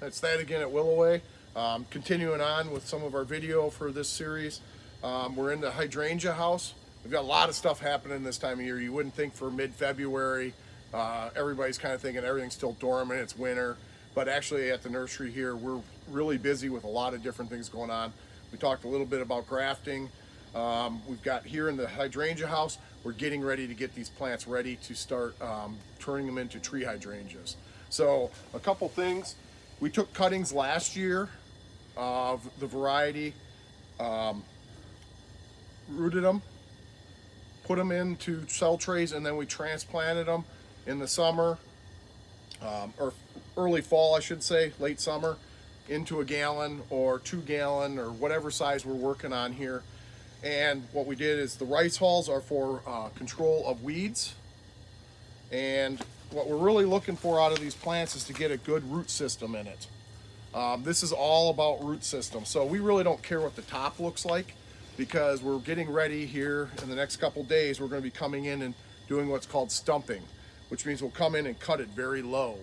It's Thad again at Willoway. Continuing on with some of our video for this series. We're in the Hydrangea house. We've got a lot of stuff happening this time of year. You wouldn't think for mid-February. Everybody's kind of thinking everything's still dormant, it's winter. But actually at the nursery here, we're really busy with a lot of different things going on. We talked a little bit about grafting. We've got here in the Hydrangea house, we're getting ready to get these plants ready to start turning them into tree hydrangeas. So a couple things. We took cuttings last year of the variety, rooted them, put them into cell trays, and then we transplanted them in the summer, or early fall I should say, late summer, into a gallon or 2 gallon or whatever size we're working on here. And what we did is the rice hulls are for control of weeds, and what we're really looking for out of these plants is to get a good root system in it. This is all about root system. So we really don't care what the top looks like, because we're getting ready here in the next couple days. We're going to be coming in and doing what's called stumping, which means we'll come in and cut it very low.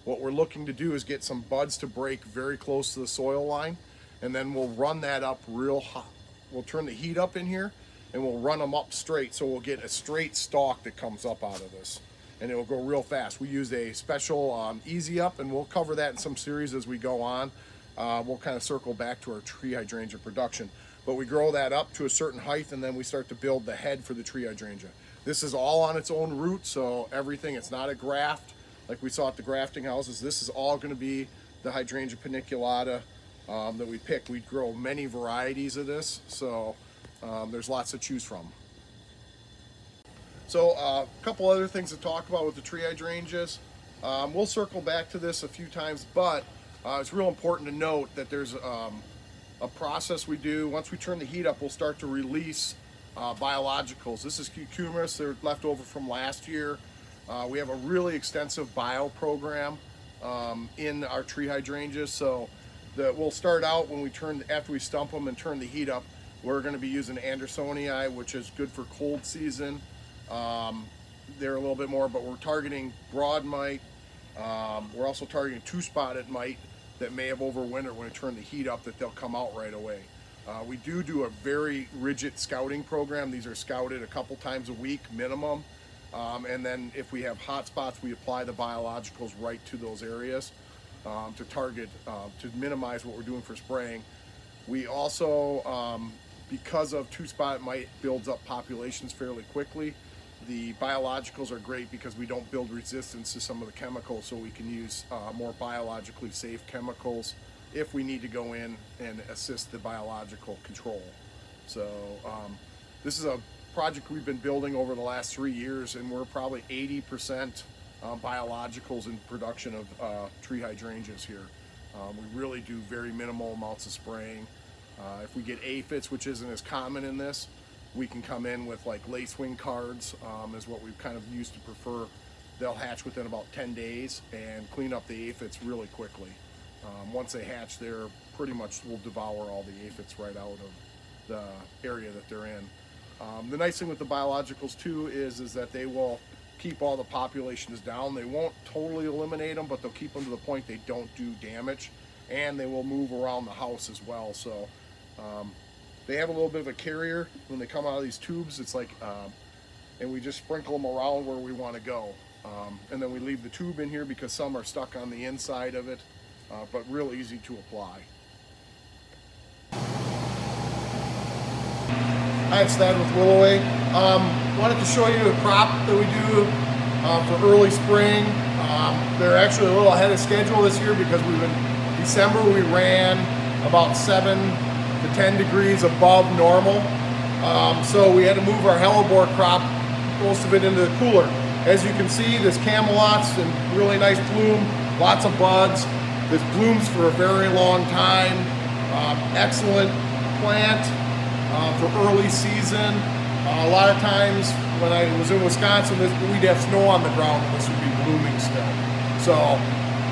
What we're looking to do is get some buds to break very close to the soil line, and then we'll run that up real hot. We'll turn the heat up in here and we'll run them up straight, so we'll get a straight stalk that comes up out of this, and it'll go real fast. We use a special easy up, and we'll cover that in some series as we go on. We'll kind of circle back to our tree hydrangea production, but we grow that up to a certain height, and then we start to build the head for the tree hydrangea. This is all on its own root, so everything, it's not a graft like we saw at the grafting houses. This is all going to be the Hydrangea paniculata that we pick. We grow many varieties of this, so there's lots to choose from. So a couple other things to talk about with the tree hydrangeas. We'll circle back to this a few times, but it's real important to note that there's a process we do. Once we turn the heat up, we'll start to release biologicals. This is cucumis. They're left over from last year. We have a really extensive bio program in our tree hydrangeas. So we'll start out when after we stump them and turn the heat up. We're going to be using Andersonii, which is good for cold season. They're a little bit more, but we're targeting broad mite. We're also targeting 2-spotted mite that may have overwintered. When we turn the heat up, that they'll come out right away. We do a very rigid scouting program. These are scouted a couple times a week minimum. And then if we have hot spots, we apply the biologicals right to those areas to target, to minimize what we're doing for spraying. We also, because of 2-spot mite builds up populations fairly quickly, the biologicals are great because we don't build resistance to some of the chemicals, so we can use more biologically safe chemicals if we need to go in and assist the biological control. So this is a project we've been building over the last 3 years, and we're probably 80% biologicals in production of tree hydrangeas here. We really do very minimal amounts of spraying. If we get aphids, which isn't as common in this, we can come in with like lacewing cards, is what we've kind of used to prefer. They'll hatch within about 10 days and clean up the aphids really quickly. Once they hatch, they're pretty much will devour all the aphids right out of the area that they're in. The nice thing with the biologicals too is that they will keep all the populations down. They won't totally eliminate them, but they'll keep them to the point they don't do damage, and they will move around the house as well. So they have a little bit of a carrier when they come out of these tubes. It's like, and we just sprinkle them around where we want to go. And then we leave the tube in here because some are stuck on the inside of it, but real easy to apply. Hi, it's Thad with Willoway. Wanted to show you a crop that we do for early spring. They're actually a little ahead of schedule this year because in December we ran about 7 to 10 degrees above normal. So we had to move our Hellebore crop, most of it, into the cooler. As you can see, this camelots and really nice bloom, lots of buds. This blooms for a very long time. Excellent plant for early season. A lot of times when I was in Wisconsin, we'd have snow on the ground and this would be blooming still. So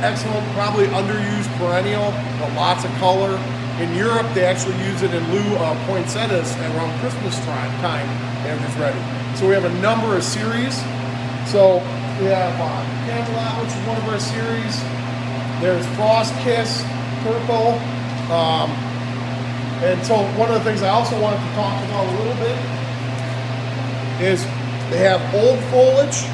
excellent, probably underused perennial, but lots of color. In Europe, they actually use it in lieu of poinsettias around Christmas time and it's ready. So we have a number of series. So we have Camelot, which is one of our series. There's Frost Kiss, purple. And so one of the things I also wanted to talk about a little bit is they have old foliage,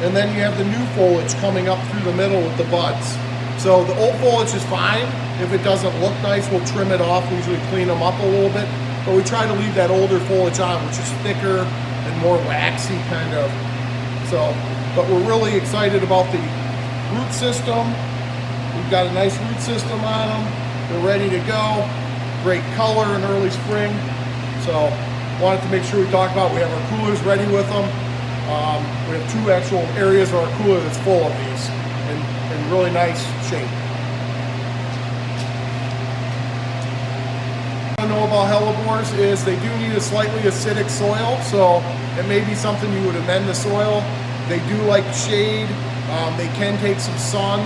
and then you have the new foliage coming up through the middle with the buds. So the old foliage is fine. If it doesn't look nice, we'll trim it off. We usually clean them up a little bit, but we try to leave that older foliage on, which is thicker and more waxy kind of. So, but we're really excited about the root system. We've got a nice root system on them. They're ready to go. Great color in early spring. So wanted to make sure we talk about, we have our coolers ready with them. We have 2 actual areas of our cooler that's full of these in really nice shape. What I know about hellebores is they do need a slightly acidic soil, so it may be something you would amend the soil. They do like shade. They can take some sun.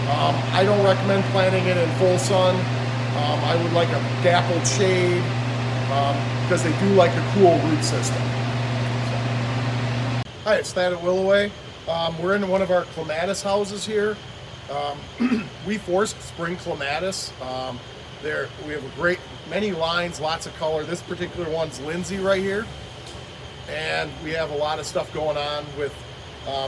I don't recommend planting it in full sun. I would like a dappled shade because they do like a cool root system. Hi, it's Thad at Willoway. We're in one of our clematis houses here. We forced spring clematis. We have many lines, lots of color. This particular one's Lindsay right here. And we have a lot of stuff going on with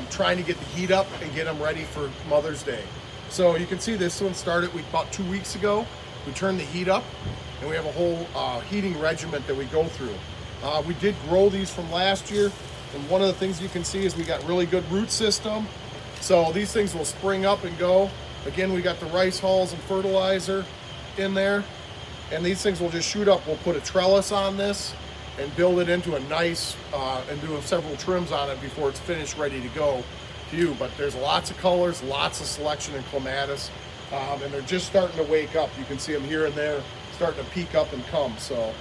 trying to get the heat up and get them ready for Mother's Day. So you can see this one started about 2 weeks ago. We turned the heat up, and we have a whole heating regiment that we go through. We did grow these from last year, and one of the things you can see is we got really good root system. So these things will spring up and go. Again, we got the rice hulls and fertilizer in there, and these things will just shoot up. We'll put a trellis on this and build it into a nice, and do several trims on it before it's finished, ready to go to you. But there's lots of colors, lots of selection in clematis. And they're just starting to wake up. You can see them here and there starting to peak up and come. So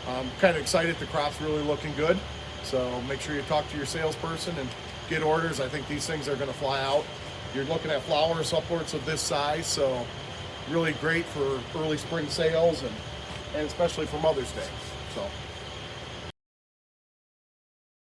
I'm kind of excited. The crop's really looking good. So make sure you talk to your salesperson and get orders. I think these things are going to fly out. You're looking at flowers upwards of this size, so really great for early spring sales and especially for Mother's Day. So.